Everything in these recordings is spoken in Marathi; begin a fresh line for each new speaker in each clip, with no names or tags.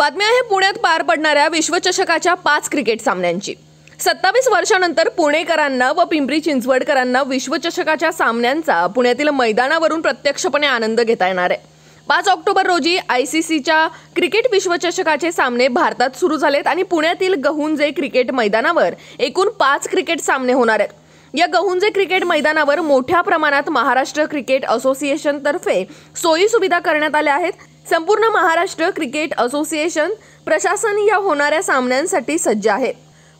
बातमी आहे पुण्यात पार पडणाऱ्या विश्वचषकाच्या 5 क्रिकेट सामन्यांची। 27 वर्षांनंतर पुणेकरांना व पिंपरी चिंचवडकरांना विश्वचषकाच्या सामन्यांचा पुण्यातील मैदानावरून प्रत्यक्षपणे आनंद घेता येणार आहे। 5 ऑक्टोबर रोजी आयसीसीच्या क्रिकेट विश्वचषकाचे सामने भारतात सुरू झालेत आणि पुण्यातील गहुंजे क्रिकेट मैदानावर एकूण 5 क्रिकेट सामने होणार आहेत। या गहुंजे क्रिकेट मैदानावर मोठ्या प्रमाणात महाराष्ट्र क्रिकेट असोसिएशन तर्फे सोयी सुविधा करण्यात आल्या आहेत। संपूर्ण महाराष्ट्र क्रिकेट असोसिएशन प्रशासन या होणाऱ्या सामन्यांसाठी सज्ज आहे।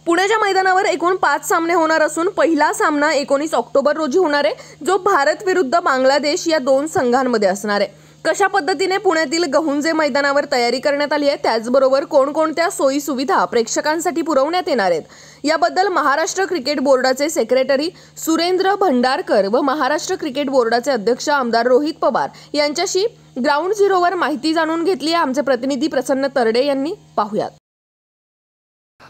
पुण्याच्या मैदानावर एकूण 5 सामने होणार असून पहिला सामना 19 ऑक्टोबर रोजी होणार आहे, जो भारत विरुद्ध बांगलादेश या 2 संघांमध्ये असणार आहे। कशा पद्धतीने पुण्यातील गहुंजे मैदानावर तयारी करण्यात आली आहे, त्याचबरोबर कोणकोणत्या सोयी सुविधा प्रेक्षकांसाठी पुरवण्यात येणार आहेत, याबद्दल महाराष्ट्र क्रिकेट बोर्डाचे सेक्रेटरी सुरेंद्र भंडारकर व महाराष्ट्र क्रिकेट बोर्डाचे अध्यक्ष आमदार रोहित पवार यांच्याशी ग्राउंड झिरोवर माहिती जाणून घेतली आहे। आमचे प्रतिनिधी प्रसन्न तरडे यांनी पाहुयात।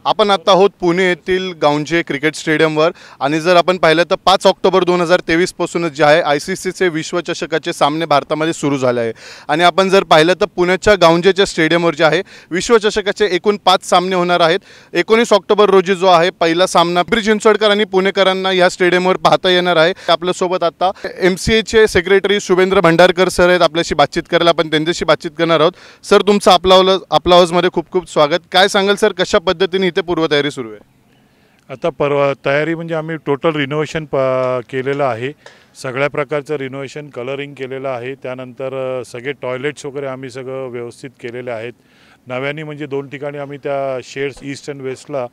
आपण आता आहोत पुणे येथील गहुंजे क्रिकेट स्टेडियमवर आणि जर आपण पाहिलं तर 5 ऑक्टोबर 2023 पासूनच जे आहे आयसीसीचे विश्वचषकाचे सामने भारतामध्ये सुरू झाले आहे आणि आपण जर पाहिलं तर पुण्याच्या गहुंजेच्या स्टेडियमवर जे आहे विश्वचषकाचे एकूण 5 सामने होणार आहेत। 19 ऑक्टोबर रोजी जो आहे पहिला सामना पिंपरी चिंचवडकर आणि पुणेकरांना या स्टेडियमवर पाहता येणार आहे। आपल्यासोबत आता एमसीएचे सेक्रेटरी सुरेंद्र भंडारकर सर आहेत, आपल्याशी बातचीत करायला आपण त्यांच्याशी बातचीत करणार आहोत। सर, तुमचं आपला हाऊसमध्ये खूप खूप स्वागत। काय सांगाल सर, कशा पद्धतीने इथे पूर्वतयारी सुरू आहे?
आता तयारी म्हणजे आम्ही टोटल रिनोव्हेशन केलेलं आहे। सगळ्या प्रकारचं रिनोव्हेशन कलरिंग केलेलं आहे। त्यानंतर सगळे टॉयलेट्स वगैरे आम्ही सगळं व्यवस्थित केलेले आहेत। नव्याने म्हणजे 2 ठिकाणी आम्ही त्या शेड्स ईस्ट अँड वेस्टला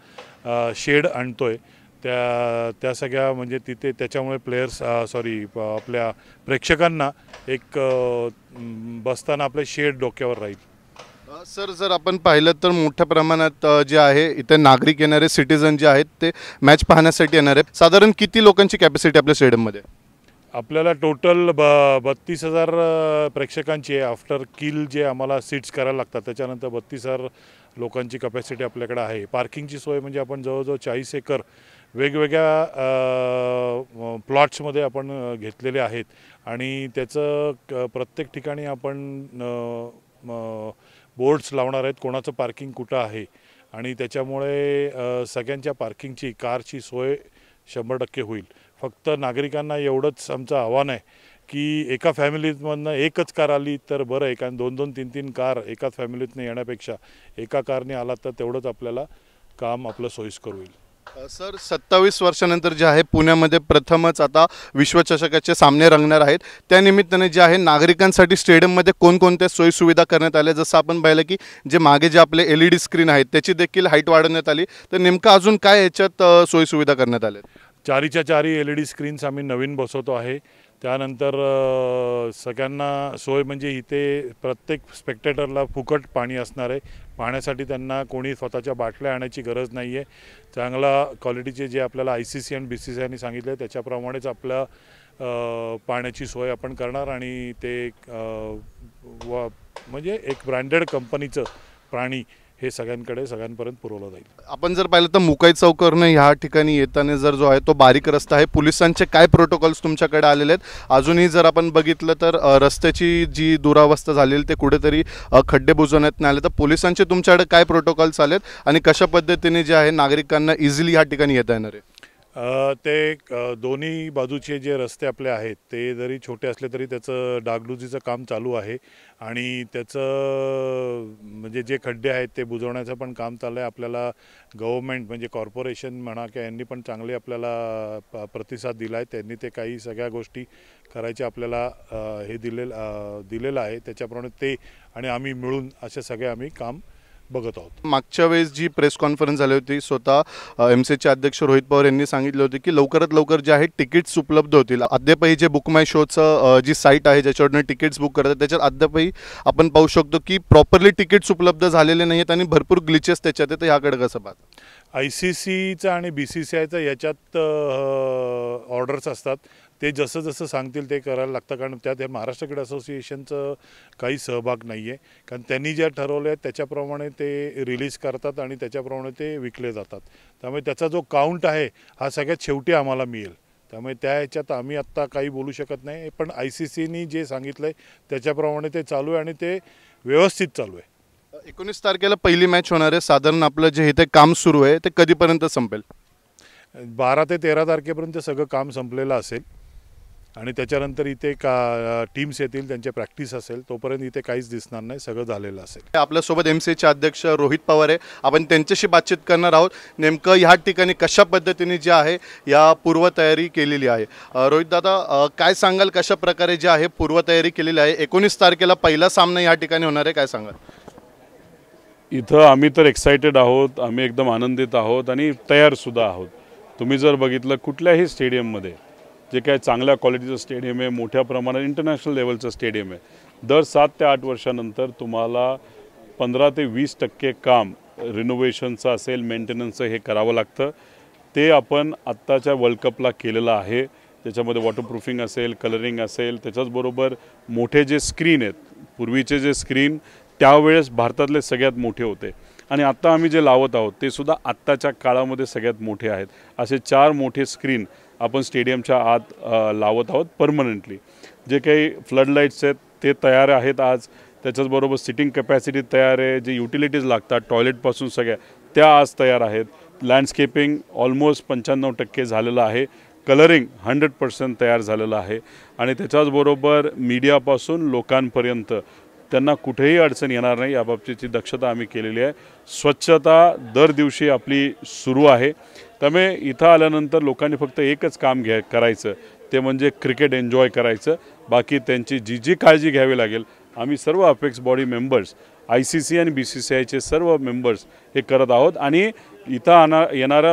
शेड आणतोय। त्या सगळ्या म्हणजे तिथे त्याच्यामुळे प्लेयर्स आपल्या प्रेक्षकांना एक बसताना आपले शेड डोक्यावर राहील।
सर, जर आपण पाहिलं तर मोठ्या प्रमाणात जे आहे इथे नागरिक येणारे सिटीजन जे आहेत ते मॅच पाहण्यासाठी येणार आहे। साधारण किती लोकांची कॅपॅसिटी आपल्या स्टेडियममध्ये?
आपल्याला टोटल 32,000 प्रेक्षकांची आहे। आफ्टर किल जे आम्हाला सीट्स करायला लागतात त्याच्यानंतर 32,000 लोकांची कॅपॅसिटी आपल्याकडे आहे। पार्किंगची सोय म्हणजे आपण जवळजवळ 40 एकर वेगवेगळ्या प्लॉट्समध्ये आपण घेतलेले आहेत आणि त्याचं प्रत्येक ठिकाणी आपण बोर्ड्स लावणार आहेत, कोणाचं पार्किंग कुठं आहे आणि त्याच्यामुळे सगळ्यांच्या पार्किंगची कारची सोय 100% होईल। फक्त नागरिकांना एवढंच आमचं आव्हान आहे की एका फॅमिलीमधनं एकच कार आली तर बरं आहे, कारण 2-2, 3-3 कार एकाच फॅमिलीतनं येण्यापेक्षा एका कारने आला तर तेवढंच आपल्याला काम आपलं सोयीस्कर होईल।
सर, 27 वर्षानंतर जे आहे पुण्यामध्ये प्रथमच आता विश्वचषकाचे सामने रंगणार आहेत। त्यानिमित्ताने जे आहे नागरिकांसाठी स्टेडियममध्ये कोणकोणत्या सोयी सुविधा करण्यात आल्या, जसं आपण पाहिलं की जे मागे जे आपले LED स्क्रीन आहेत त्याची देखील हाईट वाढवण्यात आली, तर नेमकं अजून काय याच्यात सोयी सुविधा करण्यात आल्या?
4च्या 4 LED स्क्रीन्स आम्ही नवीन बसवतो आहे। त्यानंतर सगळ्यांना सोय म्हणजे इथे प्रत्येक स्पेक्टेटरला फुकट पाणी असणार आहे। पाण्यासाठी त्यांना कोणी स्वतःच्या बाटल्या आणायची गरज नाही आहे। चांगला क्वालिटीचे जे आपल्याला ICC आणि BCCIने सांगितले त्याच्याप्रमाणेच आपल्या पाण्याची सोय आपण करणार आणि ते म्हणजे एक ब्रँडेड कंपनीचं पाणी हे सगळ्यांपर्यंत पुरवलं जाईल।
आपण जर पाहिलं तर मुकाई चौकावरून ह्या ठिकाणी येताना जो आहे तो बारीक रस्ता आहे, पोलिसांचे काय प्रोटोकॉल्स तुमच्याकडे आलेले आहेत? अजूनही जर आपण बघितलं तर रस्त्याची जी दुरावस्था झालेली ते कुठेतरी खड्डे बुजवण्यात नाही आले, तर पोलिसांचे तुमच्याकडे काय प्रोटोकॉल्स आलेत आणि कशा पद्धतीने जे आहे नागरिकांना इझिली ह्या ठिकाणी येता येणार आहे?
ते दोन्ही बाजूचे जे रस्ते आपले आहेत ते जरी छोटे असले तरी त्याचं डागडुजीचं काम चालू आहे आणि त्याचं म्हणजे जे खड्डे आहेत ते बुजवण्याचं पण काम चालू आहे। आपल्याला गव्हर्नमेंट म्हणजे कॉर्पोरेशन म्हणा की यांनी पण चांगले आपल्याला प्रतिसाद दिला आहे। त्यांनी ते काही सगळ्या गोष्टी करायचे आपल्याला हे दिलेलं आहे। त्याच्याप्रमाणे ते आणि आम्ही मिळून असे सगळे आम्ही काम बघत आहोत।
मागच्या वेळेस जी प्रेस कॉन्फरन्स झाली होती स्वतः एमसीचे अध्यक्ष रोहित पवार यांनी सांगितले होते की लवकरात लवकर जे आहे तिकीट्स उपलब्ध होतील। अद्यापही जे बुक माय शोचं जी साईट आहे ज्याच्यावरनं तिकीट्स बुक करतात त्याच्यात अद्यापही आपण पाहू शकतो की प्रॉपरली तिकीट्स उपलब्ध झालेले नाही आहेत आणि भरपूर ग्लिचेस त्याच्यात आहेत। ह्याकडे कसं पाहता?
ICCचं आणि BCCIचं याच्यात ऑर्डर्स असतात, ते जसं जसं सांगतील ते करायला लागतं, कारण त्यात महाराष्ट्र क्रिकेट असोसिएशनचं काही सहभाग नाही आहे। कारण त्यांनी ज्या ठरवले आहेत त्याच्याप्रमाणे ते रिलीज करतात आणि त्याच्याप्रमाणे ते विकले जातात। त्यामुळे त्याचा जो काउंट आहे हा सगळ्यात शेवटी आम्हाला मिळेल। त्यामुळे त्या ह्याच्यात आम्ही आत्ता काही बोलू शकत नाही, पण ICCनी जे सांगितलं आहे त्याच्याप्रमाणे ते चालू आहे आणि ते व्यवस्थित चालू आहे।
19 तारखेला पहिली मॅच होणार आहे. साधारण आपलं जे इथे काम सुरू आहे ते कधीपर्यंत संपेल?
12 ते 13 तारखेपर्यंत सगळं काम संपलेलं असेल आणि त्याच्यानंतर इथे टीम्स येतील, त्यांचे प्रॅक्टिस असेल, तोपर्यंत इथे काहीच दिसणार नाही, सगळं झालेलं असेल.
आपल्यासोबत MCAचे अध्यक्ष रोहित पवार आहे. आपण त्यांच्याशी बातचीत करणार आहोत. नेमकं ह्या ठिकाणी कशा पद्धतीने जे आहे या पूर्वतयारी केलेली आहे. रोहित दादा, काय सांगाल कशा प्रकारे जे आहे पूर्वतयारी केलेली आहे? 19 तारखेला पहिला सामना या ठिकाणी होणार आहे, काय सांगाल?
इथं आम्ही तर एक्सायटेड आहोत, आम्ही एकदम आनंदित आहोत आणि तयारसुद्धा आहोत. तुम्ही जर बघितलं कुठल्याही स्टेडियममध्ये जे काय चांगल्या क्वालिटीचं स्टेडियम आहे, मोठ्या प्रमाणात इंटरनॅशनल लेवलचं स्टेडियम आहे, दर 7 ते 8 वर्षानंतर तुम्हाला 15 ते 20% काम रिनोव्हेशनचं असेल, मेंटेनन्सचं हे करावं लागतं. ते आपण आत्ताच्या वर्ल्ड कपला केलेलं आहे. त्याच्यामध्ये वॉटरप्रूफिंग असेल, कलरिंग असेल, त्याच्याचबरोबर मोठे जे स्क्रीन आहेत, पूर्वीचे जे स्क्रीन त्यावेळेस भारतातले सगळ्यात मोठे होते आणि आत्ता आम्ही जे लावत आहोत ते सुद्धा आत्ताच्या काळामध्ये सगळ्यात मोठे आहेत. असे 4 मोठे स्क्रीन आपण स्टेडियमच्या आत लावत आहोत परमनंटली. जे काही फ्लडलाईट्स आहेत ते तयार आहेत आज. त्याच्याचबरोबर सिटिंग कॅपॅसिटी तयार आहे. जे युटिलिटीज लागतात टॉयलेटपासून सगळ्या त्या आज तयार आहेत. लँडस्केपिंग ऑलमोस्ट 95% झालेलं आहे. कलरिंग 100% तयार झालेलं आहे आणि त्याच्याचबरोबर मीडियापासून लोकांपर्यंत त्यांना कुठेही अडचण येणार नाही याबाबतीची दक्षता आम्ही केलेली आहे. स्वच्छता दर दिवशी आपली सुरू आहे. त्यामुळे इथं आल्यानंतर लोकांनी फक्त एकच काम करायचं, ते म्हणजे क्रिकेट एन्जॉय करायचं. बाकी त्यांची जी काळजी घ्यावी लागेल आम्ही सर्व अपेक्स बॉडी मेंबर्स, ICC आणि BCCIचे सर्व मेंबर्स हे करत आहोत आणि इथं येणाऱ्या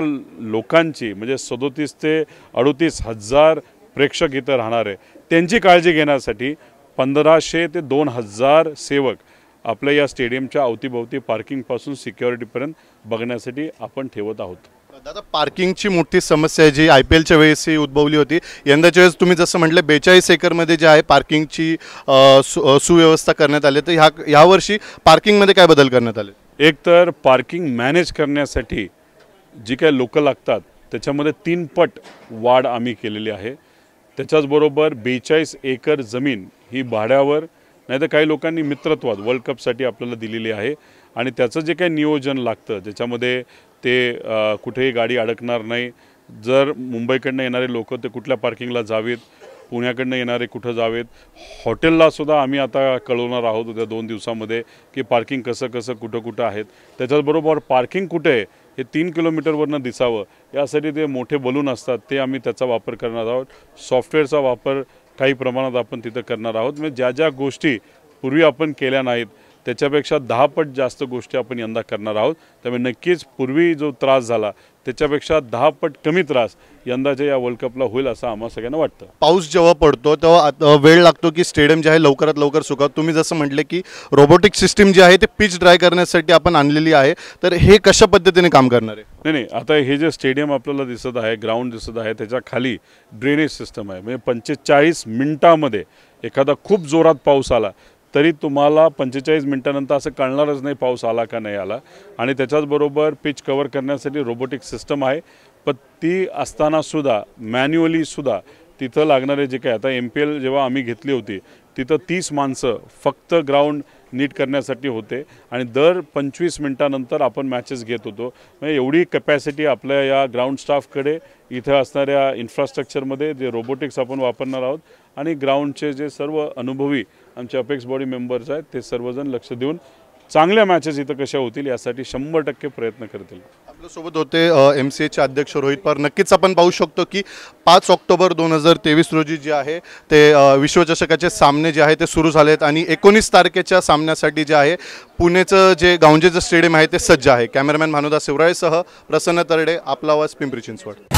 लोकांची म्हणजे 37 ते 38 हजार प्रेक्षक इथं राहणार आहे, त्यांची काळजी घेण्यासाठी 1500 ते 2000 सेवक आपल्या या स्टेडियमच्या अवतीभोवती पार्किंगपासून सिक्युरिटीपर्यंत बघण्यासाठी आपण ठेवत आहोत.
दादा, पार्किंगची मोठी समस्या आहे जी IPLच्या वेळेसही उद्भवली होती. यंदाच्या वेळेस तुम्ही जसं म्हटलं 42 एकरमध्ये जे आहे पार्किंगची सुव्यवस्था करण्यात आली, तर ह्या वर्षी पार्किंगमध्ये काय बदल करण्यात आले?
एक तर पार्किंग मॅनेज करण्यासाठी जी काय लोकं लागतात त्याच्यामध्ये 3 पट वाढ आम्ही केलेली आहे. त्याच्याचबरोबर 42 एकर जमीन ही भाड्यावर नाही तर काही लोकांनी मित्रत्वात वर्ल्ड कपसाठी आपल्याला दिलेली आहे आणि त्याचं जे काही नियोजन लागतं त्याच्यामध्ये ते कुठेही गाडी अडकणार नाही. जर मुंबईकडनं येणारे लोक ते कुठल्या पार्किंगला जावेत, पुण्याकडनं येणारे कुठं जावेत, हॉटेललासुद्धा आम्ही आता कळवणार आहोत उद्या 2 दिवसामध्ये की पार्किंग कसं कुठं आहेत. त्याच्याचबरोबर पार्किंग कुठे आहे हे 3 किलोमीटरवरनं दिसावं यासाठी ते मोठे बलून असतात ते आम्ही त्याचा वापर करणार आहोत. सॉफ्टवेअरचा वापर काही प्रमाणात आपण तिथं करणार आहोत. म्हणजे ज्या गोष्टी पूर्वी आपण केल्या नाहीत त्याच्यापेक्षा 10 पट जास्त गोष्टी आपण यंदा करणार आहोत. त्यामुळे नक्कीच पूर्वी जो त्रास झाला त्याच्यापेक्षा 10 पट कमी त्रास यंदाच्या या वर्ल्ड कपला होईल असं आम्हाला सगळ्यांना वाटतं.
पाऊस जेव्हा पडतो तेव्हा वेळ लागतो की स्टेडियम जे आहे लवकरात लवकर सुकावं. तुम्ही जसं म्हटले की रोबोटिक सिस्टीम जी आहे ते पिच ड्राय करण्यासाठी आपण आणलेली आहे, तर हे कशा पद्धतीने काम करणार आहे?
नाही, आता हे जे स्टेडियम आपल्याला दिसत आहे, ग्राउंड दिसत आहे, त्याच्या खाली ड्रेनेज सिस्टम आहे. म्हणजे 45 मिनिटामध्ये एखादा खूप जोरात पाऊस आला तरी तुम्हाला 45 मिनिटानंतर असं कळणारच नाही पाऊस आला का नाही आला. आणि त्याच्याचबरोबर पिच कव्हर करण्यासाठी रोबोटिक सिस्टम आहे. पण ती असतानासुद्धा मॅन्युअलीसुद्धा तिथं लागणारे जे काय आता MPL जेव्हा आम्ही घेतली होती तिथं 30 माणसं फक्त ग्राउंड नीट करण्यासाठी होते आणि दर 25 मिनिटानंतर आपण मॅचेस घेत होतो. म्हणजे एवढी कॅपॅसिटी आपल्या या ग्राउंड स्टाफकडे इथं असणाऱ्या इन्फ्रास्ट्रक्चरमध्ये जे रोबोटिक्स आपण वापरणार आहोत आणि ग्राउंडचे जे सर्व अनुभवी आमचे अपेक्स बॉडी मेंबर्स आहेत ते सर्वजण लक्ष देऊन चांगल्या मॅचेस इथं कशा होतील यासाठी 100% प्रयत्न करतील.
आपल्यासोबत होते MCAचे अध्यक्ष रोहित पवार. नक्कीच आपण पाहू शकतो की 5 ऑक्टोबर 2023 रोजी जे आहे ते विश्वचषकाचे सामने जे आहे ते सुरू झाले आहेत आणि 19 तारखेच्या सामन्यासाठी जे आहे पुणेचं जे गावंजेचं स्टेडियम आहे ते सज्ज आहे. कॅमेरामॅन भानुदास शिवराळेसह प्रसन्न तरडे, आपला आवाज, पिंपरी चिंचवड.